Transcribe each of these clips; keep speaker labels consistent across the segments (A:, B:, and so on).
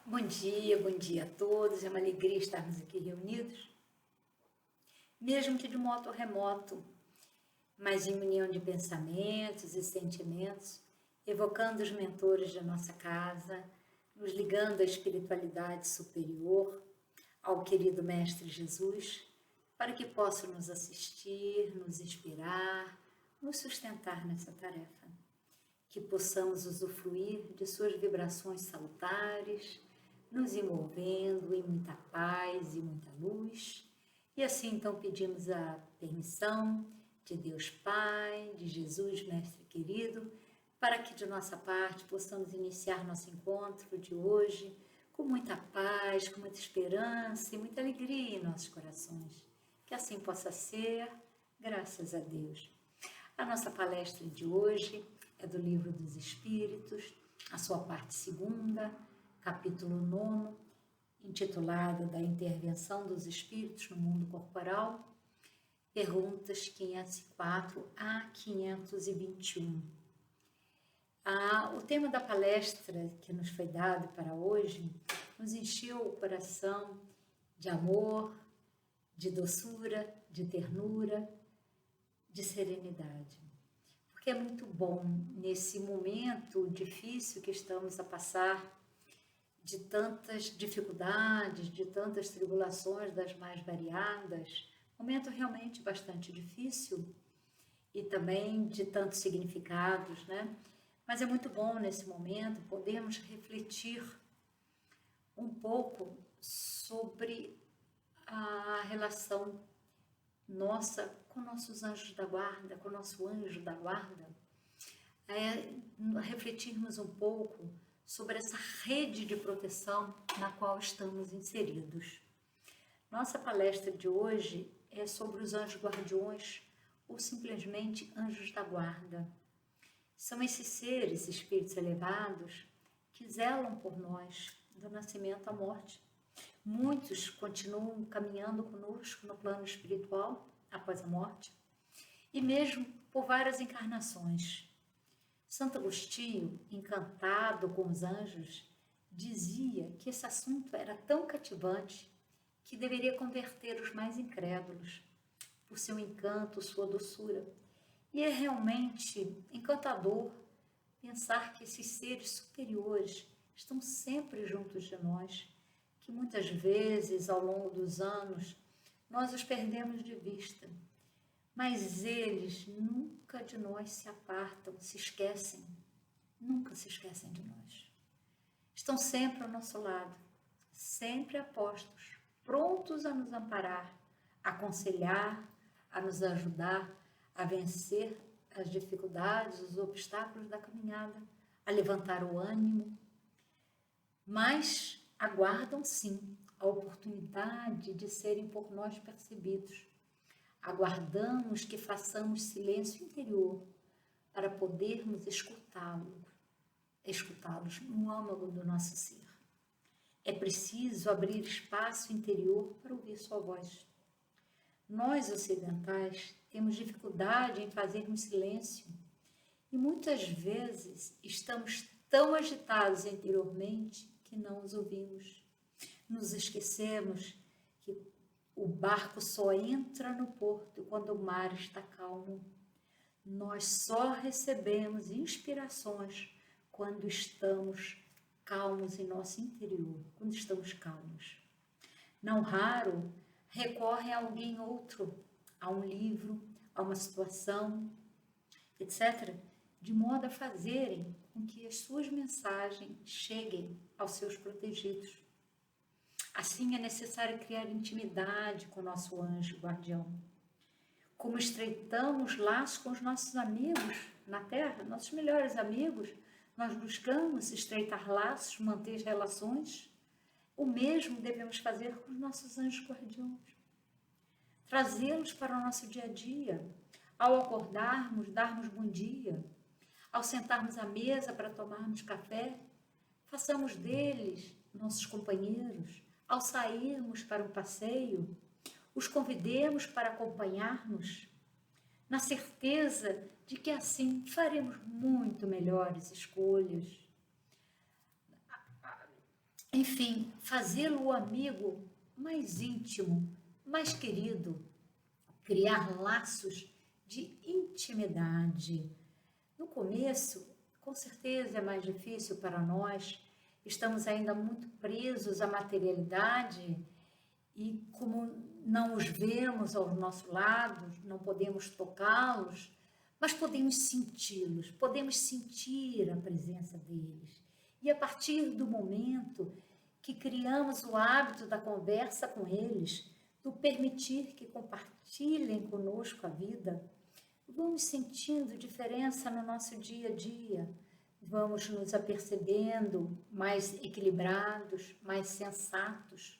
A: Bom dia a todos. É uma alegria estarmos aqui reunidos, mesmo que de modo remoto, mas em união de pensamentos e sentimentos, evocando os mentores da nossa casa, nos ligando à espiritualidade superior, ao querido Mestre Jesus, para que possa nos assistir, nos inspirar, nos sustentar nessa tarefa. Que possamos usufruir de suas vibrações salutares, nos envolvendo em muita paz e muita luz. E assim então pedimos a permissão de Deus Pai, de Jesus Mestre querido, para que de nossa parte possamos iniciar nosso encontro de hoje com muita paz, com muita esperança e muita alegria em nossos corações. Que assim possa ser, graças a Deus. A nossa palestra de hoje é do Livro dos Espíritos, a sua parte segunda, capítulo 9, intitulada Da Intervenção dos Espíritos no Mundo Corporal, perguntas 504 a 521. O tema da palestra que nos foi dado para hoje nos encheu o coração de amor, de doçura, de ternura, de serenidade. Porque é muito bom, nesse momento difícil que estamos a passar, de tantas dificuldades, de tantas tribulações das mais variadas, momento realmente bastante difícil e também de tantos significados, né? Mas é muito bom nesse momento podermos refletir um pouco sobre a relação nossa com nossos anjos da guarda, com nosso anjo da guarda, refletirmos um pouco sobre essa rede de proteção na qual estamos inseridos. Nossa palestra de hoje é sobre os anjos guardiões ou simplesmente anjos da guarda. São esses seres, espíritos elevados, que zelam por nós do nascimento à morte. Muitos continuam caminhando conosco no plano espiritual após a morte e mesmo por várias encarnações. Santo Agostinho, encantado com os anjos, dizia que esse assunto era tão cativante que deveria converter os mais incrédulos por seu encanto, sua doçura. E é realmente encantador pensar que esses seres superiores estão sempre juntos de nós, que muitas vezes, ao longo dos anos, nós os perdemos de vista. Mas eles nunca de nós se apartam, se esquecem, nunca se esquecem de nós. Estão sempre ao nosso lado, sempre apostos, prontos a nos amparar, a aconselhar, a nos ajudar a vencer as dificuldades, os obstáculos da caminhada, a levantar o ânimo. Mas aguardam sim a oportunidade de serem por nós percebidos. Aguardamos que façamos silêncio interior para podermos escutá-los no âmago do nosso ser. É preciso abrir espaço interior para ouvir sua voz. Nós, ocidentais, temos dificuldade em fazermos silêncio e muitas vezes estamos tão agitados interiormente que não os ouvimos. Nos esquecemos que o barco só entra no porto quando o mar está calmo. Nós só recebemos inspirações quando estamos calmos em nosso interior, quando estamos calmos. Não raro, recorre a alguém outro, a um livro, a uma situação, etc., de modo a fazerem com que as suas mensagens cheguem aos seus protegidos. Assim é necessário criar intimidade com o nosso anjo guardião. Como estreitamos laços com os nossos amigos na Terra, nossos melhores amigos, nós buscamos estreitar laços, manter relações. O mesmo devemos fazer com os nossos anjos guardiões. Trazê-los para o nosso dia a dia. Ao acordarmos, darmos bom dia. Ao sentarmos à mesa para tomarmos café, façamos deles nossos companheiros. Ao sairmos para um passeio, os convidemos para acompanhar-nos, na certeza de que assim faremos muito melhores escolhas. enfim, fazê-lo o amigo mais íntimo, mais querido, criar laços de intimidade. No começo, com certeza é mais difícil para nós, estamos ainda muito presos à materialidade e como não os vemos ao nosso lado, não podemos tocá-los, mas podemos senti-los, podemos sentir a presença deles. E a partir do momento que criamos o hábito da conversa com eles, do permitir que compartilhem conosco a vida, vamos sentindo diferença no nosso dia a dia, vamos nos apercebendo mais equilibrados, mais sensatos,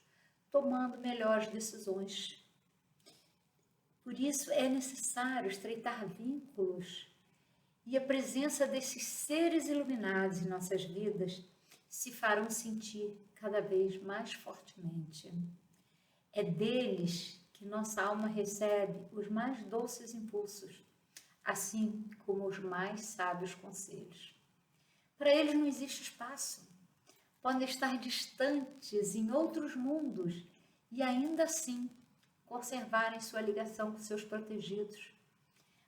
A: tomando melhores decisões. Por isso é necessário estreitar vínculos e a presença desses seres iluminados em nossas vidas se farão sentir cada vez mais fortemente. É deles que nossa alma recebe os mais doces impulsos, assim como os mais sábios conselhos. Para eles não existe espaço. Podem estar distantes em outros mundos e ainda assim conservarem sua ligação com seus protegidos,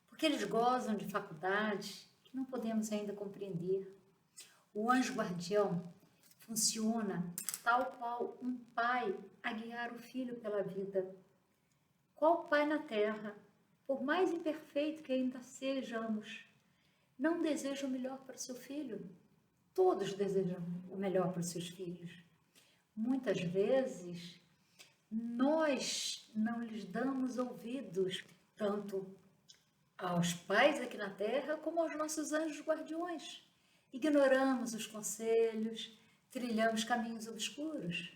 A: porque eles gozam de faculdades que não podemos ainda compreender. O anjo guardião funciona tal qual um pai a guiar o filho pela vida. Qual pai na terra, por mais imperfeito que ainda sejamos, não deseja o melhor para o seu filho? Todos desejam o melhor para os seus filhos. Muitas vezes, nós não lhes damos ouvidos, tanto aos pais aqui na Terra, como aos nossos anjos guardiões. Ignoramos os conselhos, trilhamos caminhos obscuros.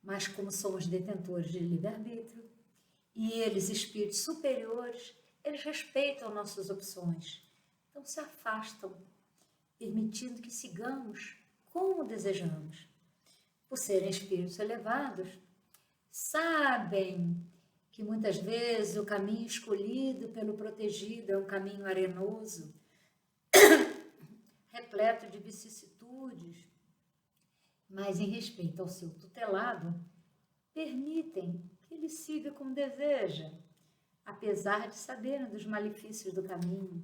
A: Mas como somos detentores de livre-arbítrio, e eles, espíritos superiores, eles respeitam nossas opções. Então se afastam, permitindo que sigamos como desejamos. Por serem espíritos elevados, sabem que muitas vezes o caminho escolhido pelo protegido é um caminho arenoso, repleto de vicissitudes, mas em respeito ao seu tutelado, permitem que ele siga como deseja, apesar de saberem dos malefícios do caminho,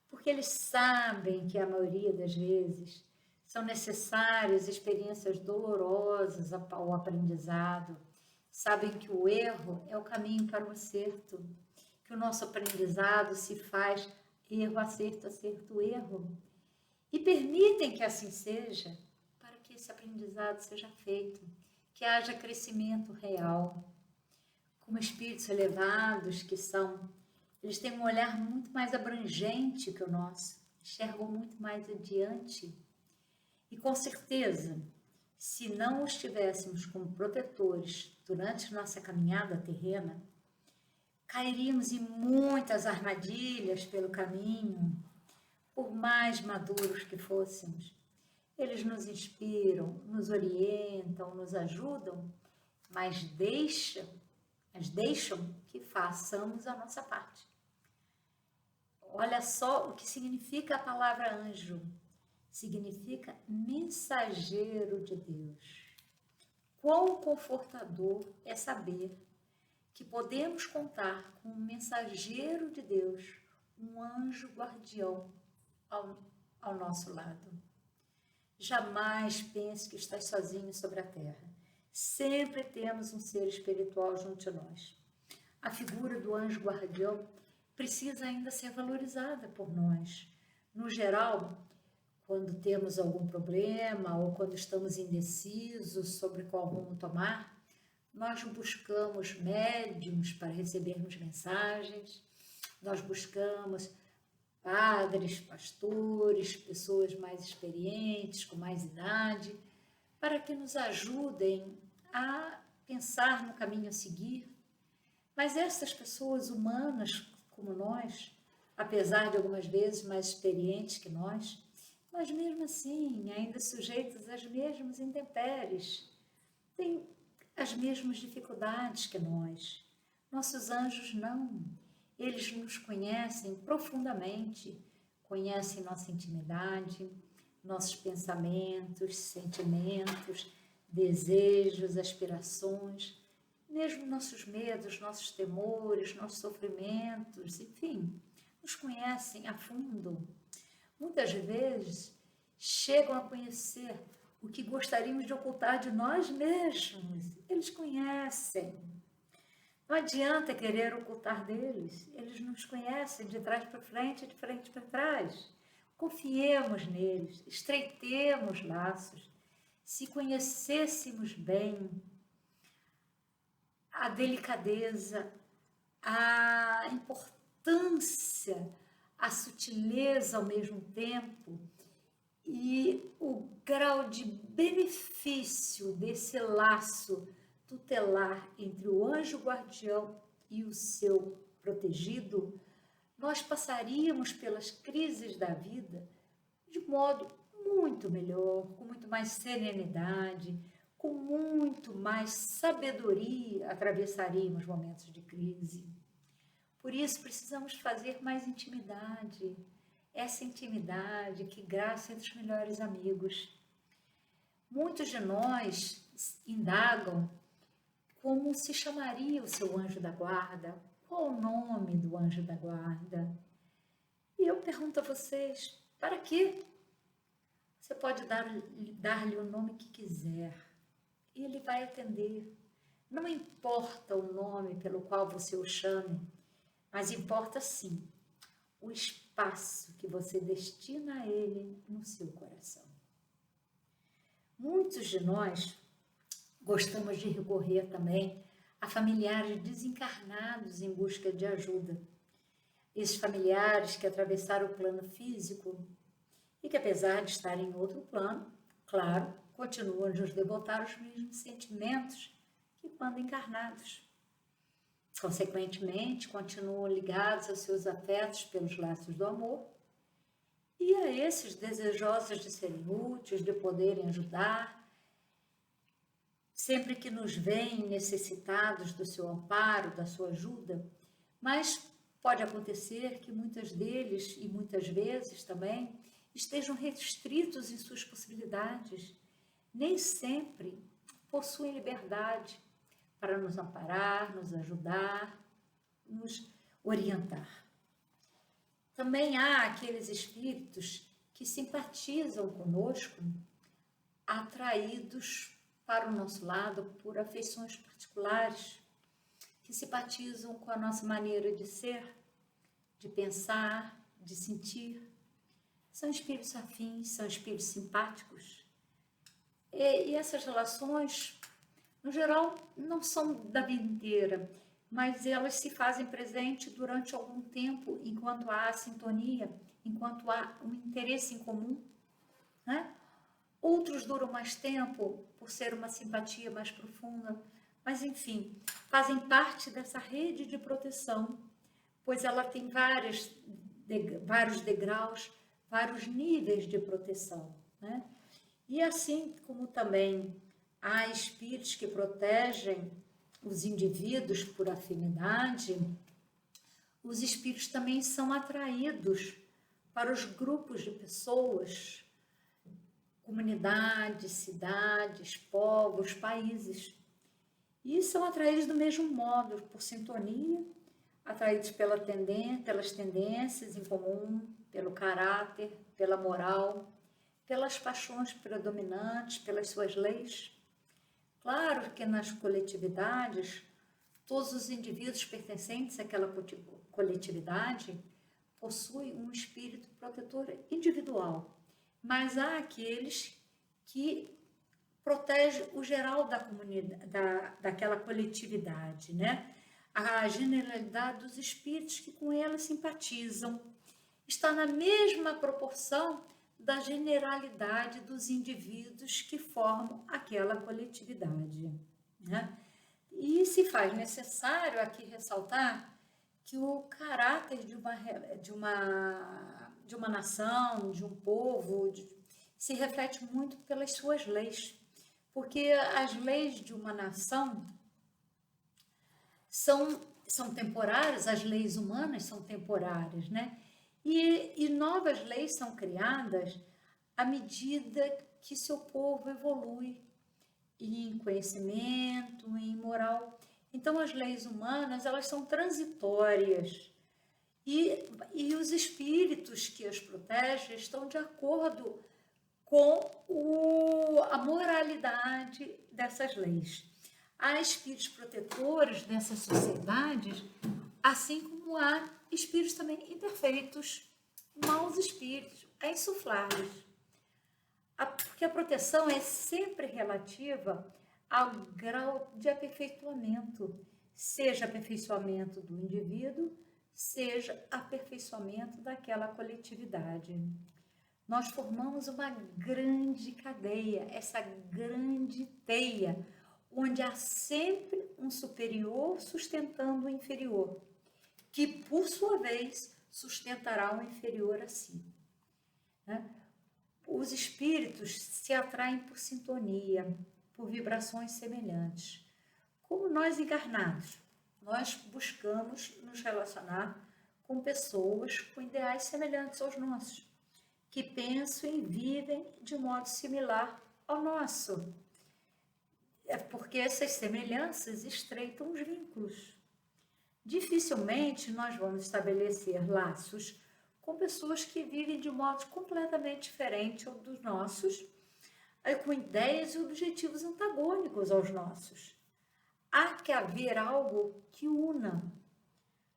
A: porque eles sabem que a maioria das vezes são necessárias experiências dolorosas ao aprendizado, sabem que o erro é o caminho para o acerto, que o nosso aprendizado se faz erro, acerto, erro, e permitem que assim seja, para que esse aprendizado seja feito, que haja crescimento real. Como espíritos elevados que são, eles têm um olhar muito mais abrangente que o nosso, enxergam muito mais adiante. E com certeza, se não os tivéssemos como protetores durante nossa caminhada terrena, cairíamos em muitas armadilhas pelo caminho, por mais maduros que fôssemos. Eles nos inspiram, nos orientam, nos ajudam, mas deixam que façamos a nossa parte. Olha só o que significa a palavra anjo. Significa mensageiro de Deus. Quão confortador é saber que podemos contar com um mensageiro de Deus, um anjo guardião ao nosso lado. Jamais pense que estás sozinho sobre a terra. Sempre temos um ser espiritual junto de nós. A figura do anjo guardião precisa ainda ser valorizada por nós. No geral, quando temos algum problema ou quando estamos indecisos sobre qual rumo tomar, nós buscamos médiums para recebermos mensagens, nós buscamos padres, pastores, pessoas mais experientes, com mais idade, para que nos ajudem a pensar no caminho a seguir. Mas essas pessoas humanas como nós, apesar de algumas vezes mais experientes que nós mesmo assim, ainda sujeitos às mesmas intempéries, têm as mesmas dificuldades que nós. Nossos anjos não. Eles nos conhecem profundamente, conhecem nossa intimidade, nossos pensamentos, sentimentos, desejos, aspirações, mesmo nossos medos, nossos temores, nossos sofrimentos, enfim, nos conhecem a fundo. Muitas vezes chegam a conhecer o que gostaríamos de ocultar de nós mesmos. Eles conhecem. Não adianta querer ocultar deles. Eles nos conhecem de trás para frente, de frente para trás. Confiemos neles, estreitemos laços. Se conhecêssemos bem a delicadeza, a importância, a sutileza ao mesmo tempo e o grau de benefício desse laço tutelar entre o anjo guardião e o seu protegido, nós passaríamos pelas crises da vida de modo muito melhor, com muito mais serenidade, com muito mais sabedoria, atravessaríamos momentos de crise. Por isso, precisamos fazer mais intimidade. Essa intimidade que graça entre os melhores amigos. Muitos de nós indagam como se chamaria o seu anjo da guarda, qual o nome do anjo da guarda. E eu pergunto a vocês, para quê? Você pode dar-lhe o nome que quiser, e ele vai atender. Não importa o nome pelo qual você o chame, mas importa sim o espaço que você destina a ele no seu coração. Muitos de nós gostamos de recorrer também a familiares desencarnados em busca de ajuda. Esses familiares que atravessaram o plano físico e que, apesar de estarem em outro plano, claro, continuam a nos devotar os mesmos sentimentos que quando encarnados. Consequentemente, continuam ligados aos seus afetos pelos laços do amor e a esses desejosos de serem úteis, de poderem ajudar, sempre que nos veem necessitados do seu amparo, da sua ajuda, mas pode acontecer que muitos deles, e muitas vezes também, estejam restritos em suas possibilidades. Nem sempre possuem liberdade para nos amparar, nos ajudar, nos orientar. Também há aqueles espíritos que simpatizam conosco, atraídos para o nosso lado por afeições particulares, que simpatizam com a nossa maneira de ser, de pensar, de sentir. São espíritos afins, são espíritos simpáticos. E essas relações, no geral, não são da vida inteira, mas elas se fazem presente durante algum tempo, enquanto há sintonia, enquanto há um interesse em comum, né? Outros duram mais tempo, por ser uma simpatia mais profunda, mas enfim, fazem parte dessa rede de proteção, pois ela tem vários degraus, vários níveis de proteção, né? E assim como também há espíritos que protegem os indivíduos por afinidade, os espíritos também são atraídos para os grupos de pessoas, comunidades, cidades, povos, países. E são atraídos do mesmo modo, por sintonia, atraídos pelas tendências em comum, pelo caráter, pela moral, pelas paixões predominantes, pelas suas leis. Claro que nas coletividades, todos os indivíduos pertencentes àquela coletividade possuem um espírito protetor individual, mas há aqueles que protegem o geral da comunidade, daquela coletividade, né? A generalidade dos espíritos que com ela simpatizam está na mesma proporção da generalidade dos indivíduos que formam aquela coletividade, né? E se faz necessário aqui ressaltar que o caráter de uma nação, de um povo, se reflete muito pelas suas leis, porque as leis de uma nação são temporárias, as leis humanas são temporárias, né? E novas leis são criadas à medida que seu povo evolui em conhecimento, em moral. Então, as leis humanas, elas são transitórias e os espíritos que as protegem estão de acordo com a moralidade dessas leis. Há espíritos protetores dessas sociedades, assim como há espíritos também imperfeitos, maus espíritos, a insuflares. Porque a proteção é sempre relativa ao grau de aperfeiçoamento, seja aperfeiçoamento do indivíduo, seja aperfeiçoamento daquela coletividade. Nós formamos uma grande cadeia, essa grande teia, onde há sempre um superior sustentando o inferior, que, por sua vez, sustentará o inferior a si. Os espíritos se atraem por sintonia, por vibrações semelhantes. Como nós encarnados, nós buscamos nos relacionar com pessoas com ideais semelhantes aos nossos, que pensam e vivem de modo similar ao nosso. É porque essas semelhanças estreitam os vínculos. Dificilmente nós vamos estabelecer laços com pessoas que vivem de modo completamente diferente dos nossos, com ideias e objetivos antagônicos aos nossos. Há que haver algo que una.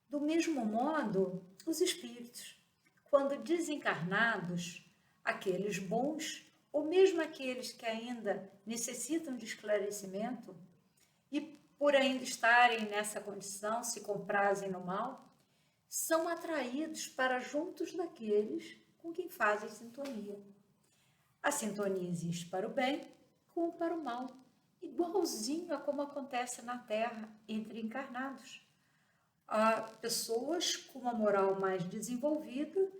A: Do mesmo modo, os espíritos, quando desencarnados, aqueles bons, ou mesmo aqueles que ainda necessitam de esclarecimento, e por ainda estarem nessa condição, se comprazem no mal, são atraídos para juntos daqueles com quem fazem sintonia. A sintonia existe para o bem como para o mal, igualzinho a como acontece na Terra entre encarnados. Há pessoas com uma moral mais desenvolvida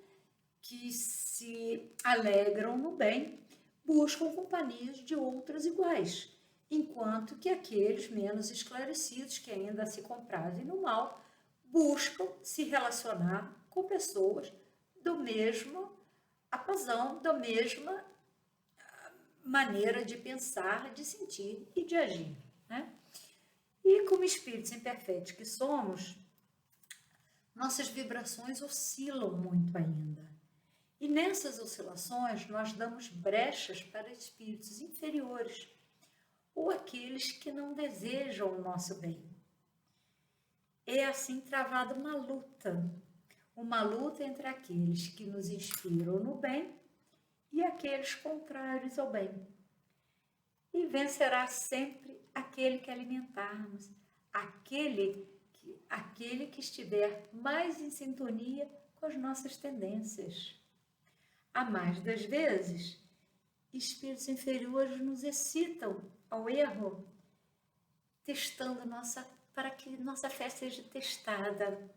A: que se alegram no bem, buscam companhias de outros iguais, enquanto que aqueles menos esclarecidos que ainda se comprazem no mal buscam se relacionar com pessoas do mesmo apazão, da mesma maneira de pensar, de sentir e de agir, né? E como espíritos imperfeitos que somos, nossas vibrações oscilam muito ainda. E nessas oscilações nós damos brechas para espíritos inferiores ou aqueles que não desejam o nosso bem. É assim travada uma luta entre aqueles que nos inspiram no bem e aqueles contrários ao bem. E vencerá sempre aquele que alimentarmos, aquele que estiver mais em sintonia com as nossas tendências. A mais das vezes, espíritos inferiores nos excitam ao erro, testando para que nossa fé seja testada,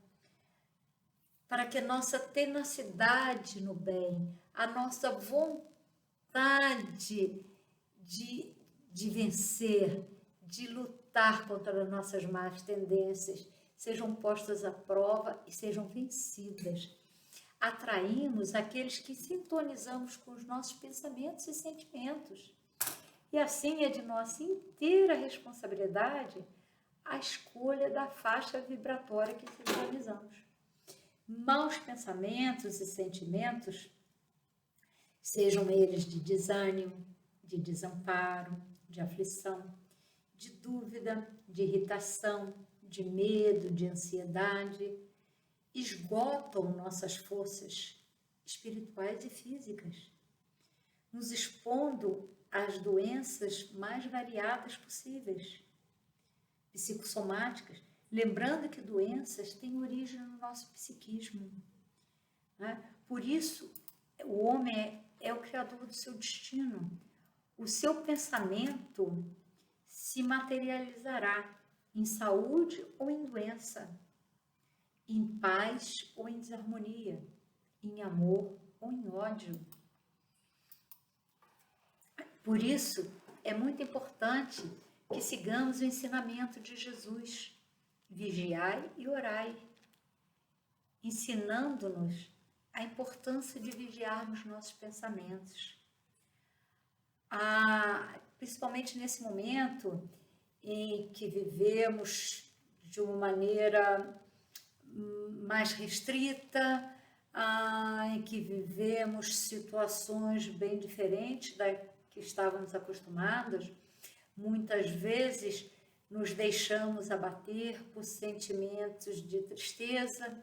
A: para que a nossa tenacidade no bem, a nossa vontade de vencer, de lutar contra as nossas más tendências, sejam postas à prova e sejam vencidas. Atraímos aqueles que sintonizamos com os nossos pensamentos e sentimentos. E assim é de nossa inteira responsabilidade a escolha da faixa vibratória que sintonizamos. Maus pensamentos e sentimentos, sejam eles de desânimo, de desamparo, de aflição, de dúvida, de irritação, de medo, de ansiedade, esgotam nossas forças espirituais e físicas, nos expondo às doenças mais variadas possíveis, psicossomáticas, lembrando que doenças têm origem no nosso psiquismo, né? Por isso, o homem é o criador do seu destino. O seu pensamento se materializará em saúde ou em doença, em paz ou em desarmonia, em amor ou em ódio. Por isso, é muito importante que sigamos o ensinamento de Jesus, vigiai e orai, ensinando-nos a importância de vigiarmos nossos pensamentos, principalmente nesse momento em que vivemos de uma maneira mais restrita, em que vivemos situações bem diferentes da que estávamos acostumados, muitas vezes nos deixamos abater por sentimentos de tristeza,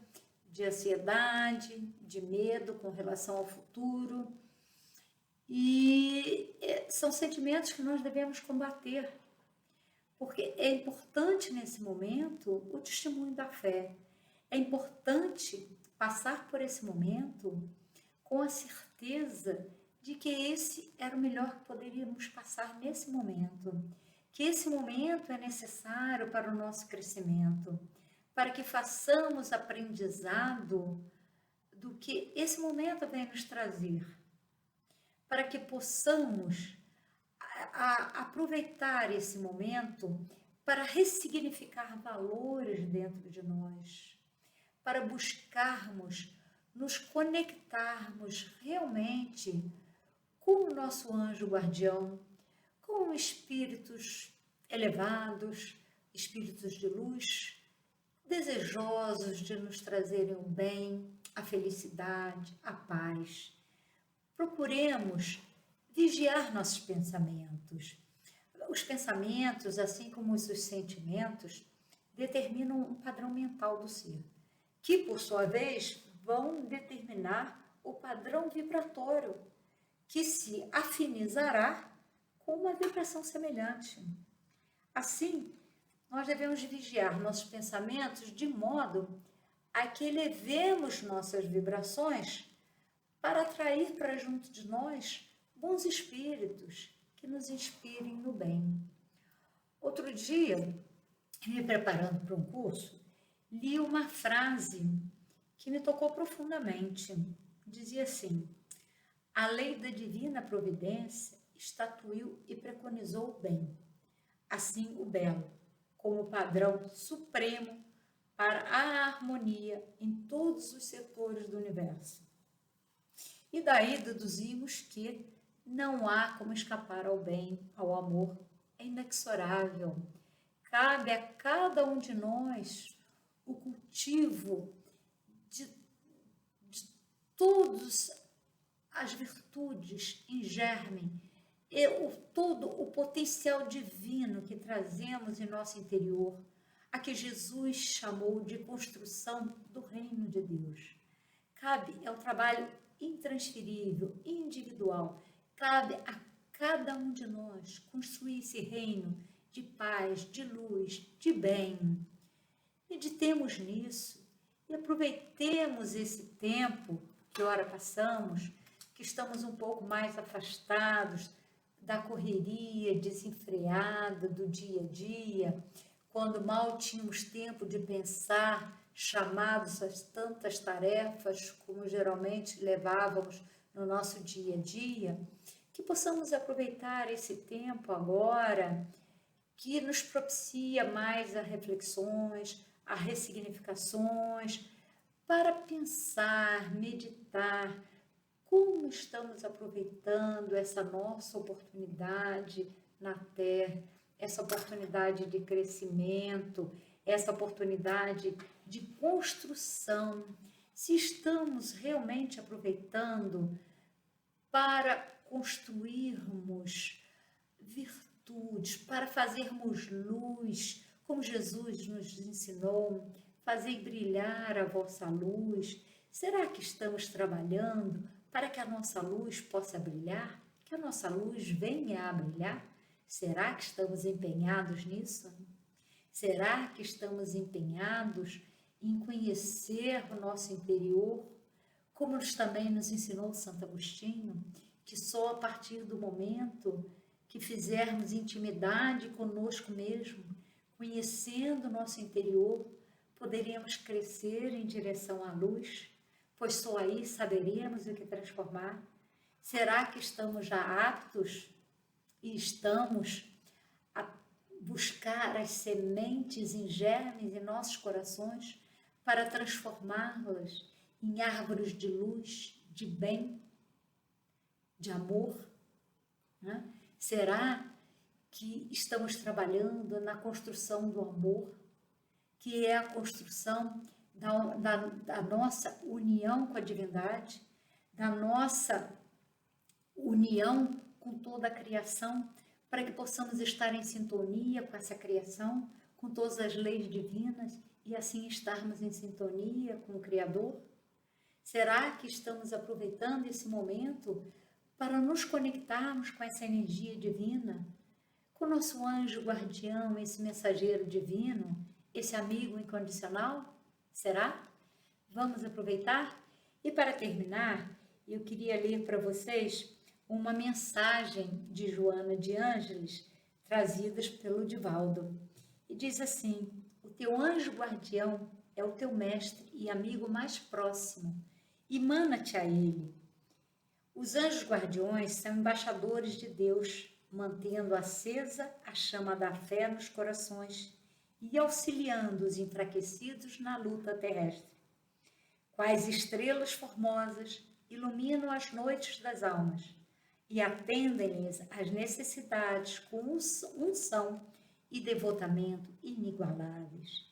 A: de ansiedade, de medo com relação ao futuro. E são sentimentos que nós devemos combater, porque é importante nesse momento o testemunho da fé. É importante passar por esse momento com a certeza de que esse era o melhor que poderíamos passar nesse momento, que esse momento é necessário para o nosso crescimento, para que façamos aprendizado do que esse momento vem nos trazer, para que possamos aproveitar esse momento para ressignificar valores dentro de nós, para buscarmos nos conectarmos realmente com o nosso anjo guardião, com espíritos elevados, espíritos de luz, desejosos de nos trazerem o bem, a felicidade, a paz. Procuremos vigiar nossos pensamentos. Os pensamentos, assim como os sentimentos, determinam um padrão mental do ser, que, por sua vez, vão determinar o padrão vibratório, que se afinizará com uma vibração semelhante. Assim, nós devemos vigiar nossos pensamentos de modo a que elevemos nossas vibrações para atrair para junto de nós bons espíritos que nos inspirem no bem. Outro dia, me preparando para um curso, li uma frase que me tocou profundamente. Dizia assim: a lei da divina providência estatuiu e preconizou o bem, assim o belo, como padrão supremo para a harmonia em todos os setores do universo. E daí deduzimos que não há como escapar ao bem, ao amor, é inexorável. Cabe a cada um de nós o cultivo de todas as virtudes em germe, e todo o potencial divino que trazemos em nosso interior, a que Jesus chamou de construção do reino de Deus. Cabe, é um trabalho intransferível, individual, cabe a cada um de nós construir esse reino de paz, de luz, de bem. Meditemos nisso e aproveitemos esse tempo que ora passamos, que estamos um pouco mais afastados da correria desenfreada do dia a dia, quando mal tínhamos tempo de pensar, chamados a tantas tarefas como geralmente levávamos no nosso dia a dia, que possamos aproveitar esse tempo agora, que nos propicia mais a reflexões, a ressignificações, para pensar, meditar, como estamos aproveitando essa nossa oportunidade na Terra, essa oportunidade de crescimento, essa oportunidade de construção, se estamos realmente aproveitando para construirmos virtudes, para fazermos luz, como Jesus nos ensinou, fazei brilhar a vossa luz. Será que estamos trabalhando para que a nossa luz possa brilhar? Que a nossa luz venha a brilhar? Será que estamos empenhados nisso? Será que estamos empenhados em conhecer o nosso interior, como também nos ensinou Santo Agostinho, que só a partir do momento que fizermos intimidade conosco mesmo, conhecendo o nosso interior, poderemos crescer em direção à luz, pois só aí saberemos o que transformar. Será que estamos já aptos e estamos a buscar as sementes em germes em nossos corações para transformá-las em árvores de luz, de bem, de amor, né? Será que estamos trabalhando na construção do amor, que é a construção da nossa união com a divindade, da nossa união com toda a criação, para que possamos estar em sintonia com essa criação, com todas as leis divinas e assim estarmos em sintonia com o Criador? Será que estamos aproveitando esse momento para nos conectarmos com essa energia divina, com o nosso anjo guardião, esse mensageiro divino, esse amigo incondicional? Será? Vamos aproveitar? E para terminar, eu queria ler para vocês uma mensagem de Joana de Ângeles, trazidas pelo Divaldo. E diz assim: o teu anjo guardião é o teu mestre e amigo mais próximo. Emana-te a ele. Os anjos guardiões são embaixadores de Deus, mantendo acesa a chama da fé nos corações e auxiliando os enfraquecidos na luta terrestre. Quais estrelas formosas iluminam as noites das almas e atendem-lhes as necessidades com unção e devotamento inigualáveis.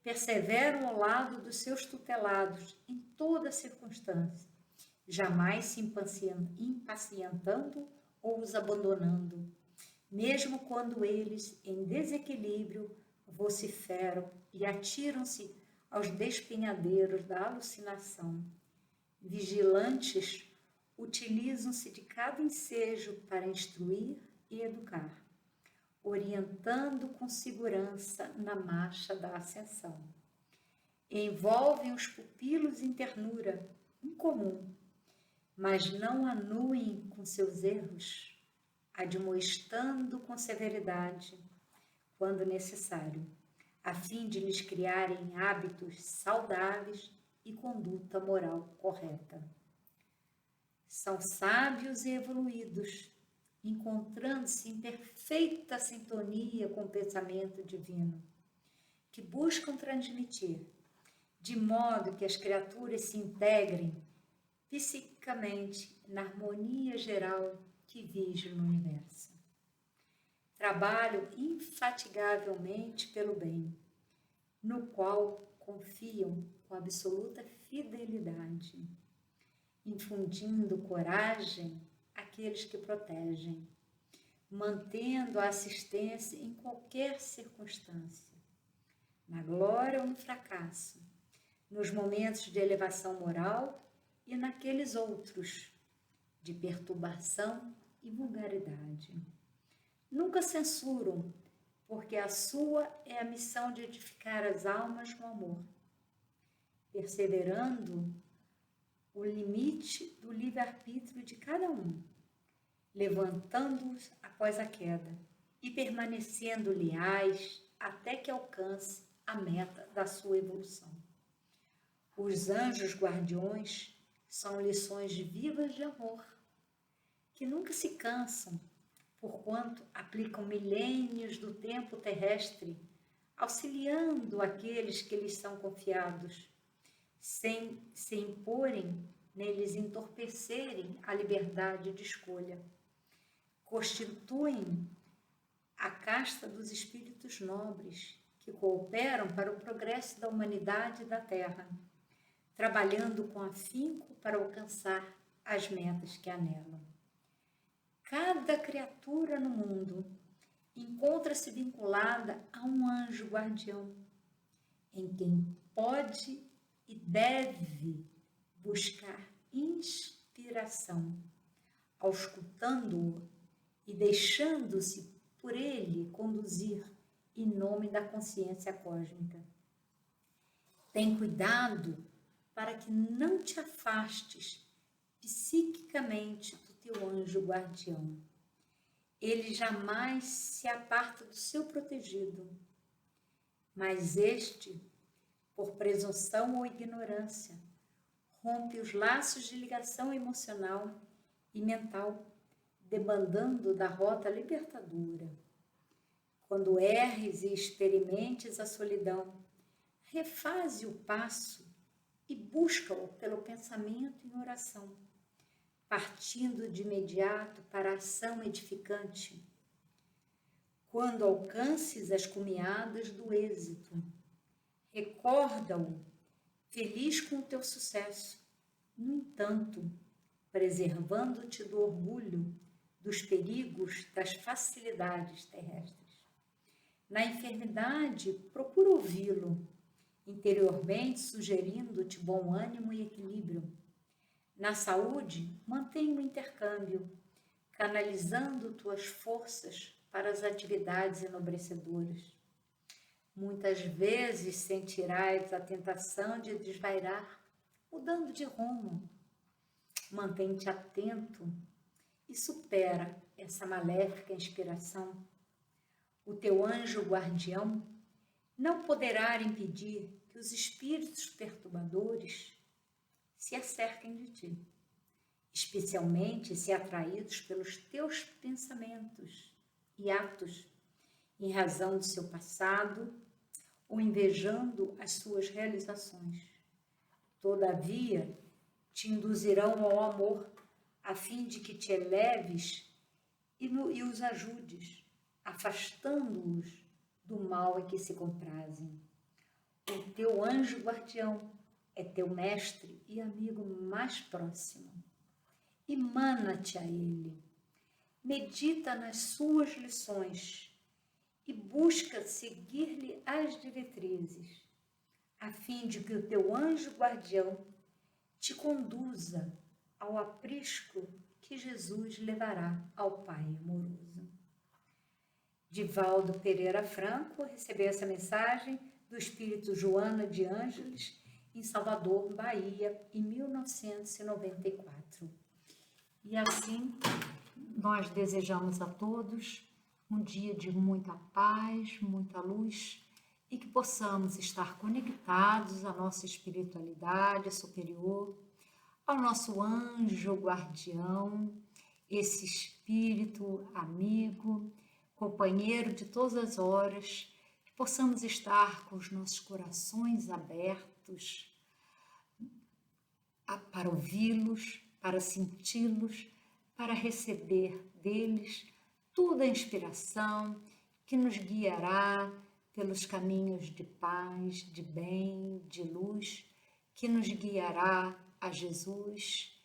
A: Perseveram ao lado dos seus tutelados em toda circunstância, jamais se impacientando ou os abandonando, mesmo quando eles, em desequilíbrio, vociferam e atiram-se aos despenhadeiros da alucinação. Vigilantes, utilizam-se de cada ensejo para instruir e educar, orientando com segurança na marcha da ascensão. Envolvem os pupilos em ternura incomum, mas não anuem com seus erros, admoestando com severidade, quando necessário, a fim de lhes criarem hábitos saudáveis e conduta moral correta. São sábios e evoluídos, encontrando-se em perfeita sintonia com o pensamento divino, que buscam transmitir, de modo que as criaturas se integrem psiquicamente na harmonia geral que vige no universo. Trabalham infatigavelmente pelo bem, no qual confiam com absoluta fidelidade, infundindo coragem àqueles que protegem, mantendo a assistência em qualquer circunstância, na glória ou no fracasso, nos momentos de elevação moral e naqueles outros de perturbação e vulgaridade. Nunca censuram, porque a sua é a missão de edificar as almas no amor, perseverando o limite do livre-arbítrio de cada um, levantando-os após a queda e permanecendo leais até que alcance a meta da sua evolução. Os anjos guardiões são lições vivas de amor, que nunca se cansam, porquanto aplicam milênios do tempo terrestre, auxiliando aqueles que lhes são confiados, sem se imporem neles entorpecerem a liberdade de escolha. Constituem a casta dos espíritos nobres, que cooperam para o progresso da humanidade e da Terra, trabalhando com afinco para alcançar as metas que anelam. Cada criatura no mundo encontra-se vinculada a um anjo guardião, em quem pode e deve buscar inspiração, auscultando-o e deixando-se por ele conduzir em nome da consciência cósmica. Tem cuidado para que não te afastes psiquicamente do teu anjo guardião. Ele jamais se aparta do seu protegido, mas este, por presunção ou ignorância, rompe os laços de ligação emocional e mental, debandando da rota libertadora. Quando erres e experimentes a solidão, refaze o passo e busca-o pelo pensamento em oração, partindo de imediato para a ação edificante. Quando alcances as cumeadas do êxito, recorda-o, feliz com o teu sucesso. No entanto, preservando-te do orgulho, dos perigos, das facilidades terrestres. Na enfermidade, procura ouvi-lo, interiormente sugerindo-te bom ânimo e equilíbrio. Na saúde, mantém o intercâmbio, canalizando tuas forças para as atividades enobrecedoras. Muitas vezes sentirás a tentação de desvairar, mudando de rumo. Mantém-te atento e supera essa maléfica inspiração. O teu anjo guardião não poderá impedir que os espíritos perturbadores se acerquem de ti, especialmente se atraídos pelos teus pensamentos e atos, em razão do seu passado ou invejando as suas realizações. Todavia, te induzirão ao amor, a fim de que te eleves e os ajudes, afastando-os do mal em que se comprazem. O teu anjo guardião é teu mestre e amigo mais próximo. Emana-te a ele, medita nas suas lições e busca seguir-lhe as diretrizes, a fim de que o teu anjo guardião te conduza ao aprisco que Jesus levará ao Pai amoroso. Divaldo Pereira Franco recebeu essa mensagem do Espírito Joana de Ângeles em Salvador, Bahia, em 1994. E assim, nós desejamos a todos um dia de muita paz, muita luz e que possamos estar conectados à nossa espiritualidade superior, ao nosso anjo guardião, esse espírito amigo, companheiro de todas as horas, que possamos estar com os nossos corações abertos para ouvi-los, para senti-los, para receber deles toda a inspiração que nos guiará pelos caminhos de paz, de bem, de luz, que nos guiará a Jesus,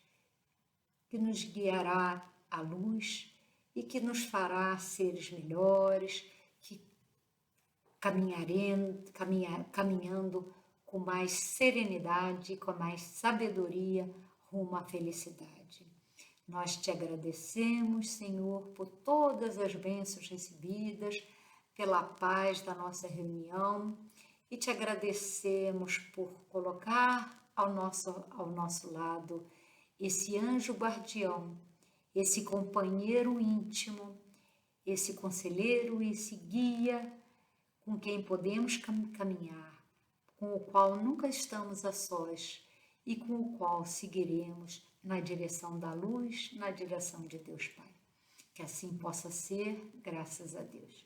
A: que nos guiará à luz e que nos fará seres melhores, que caminhando com mais serenidade, com mais sabedoria rumo à felicidade. Nós te agradecemos, Senhor, por todas as bênçãos recebidas, pela paz da nossa reunião e te agradecemos por colocar ao nosso lado esse anjo guardião, esse companheiro íntimo, esse conselheiro, esse guia com quem podemos caminhar, com o qual nunca estamos a sós e com o qual seguiremos na direção da luz, na direção de Deus Pai. Que assim possa ser, graças a Deus.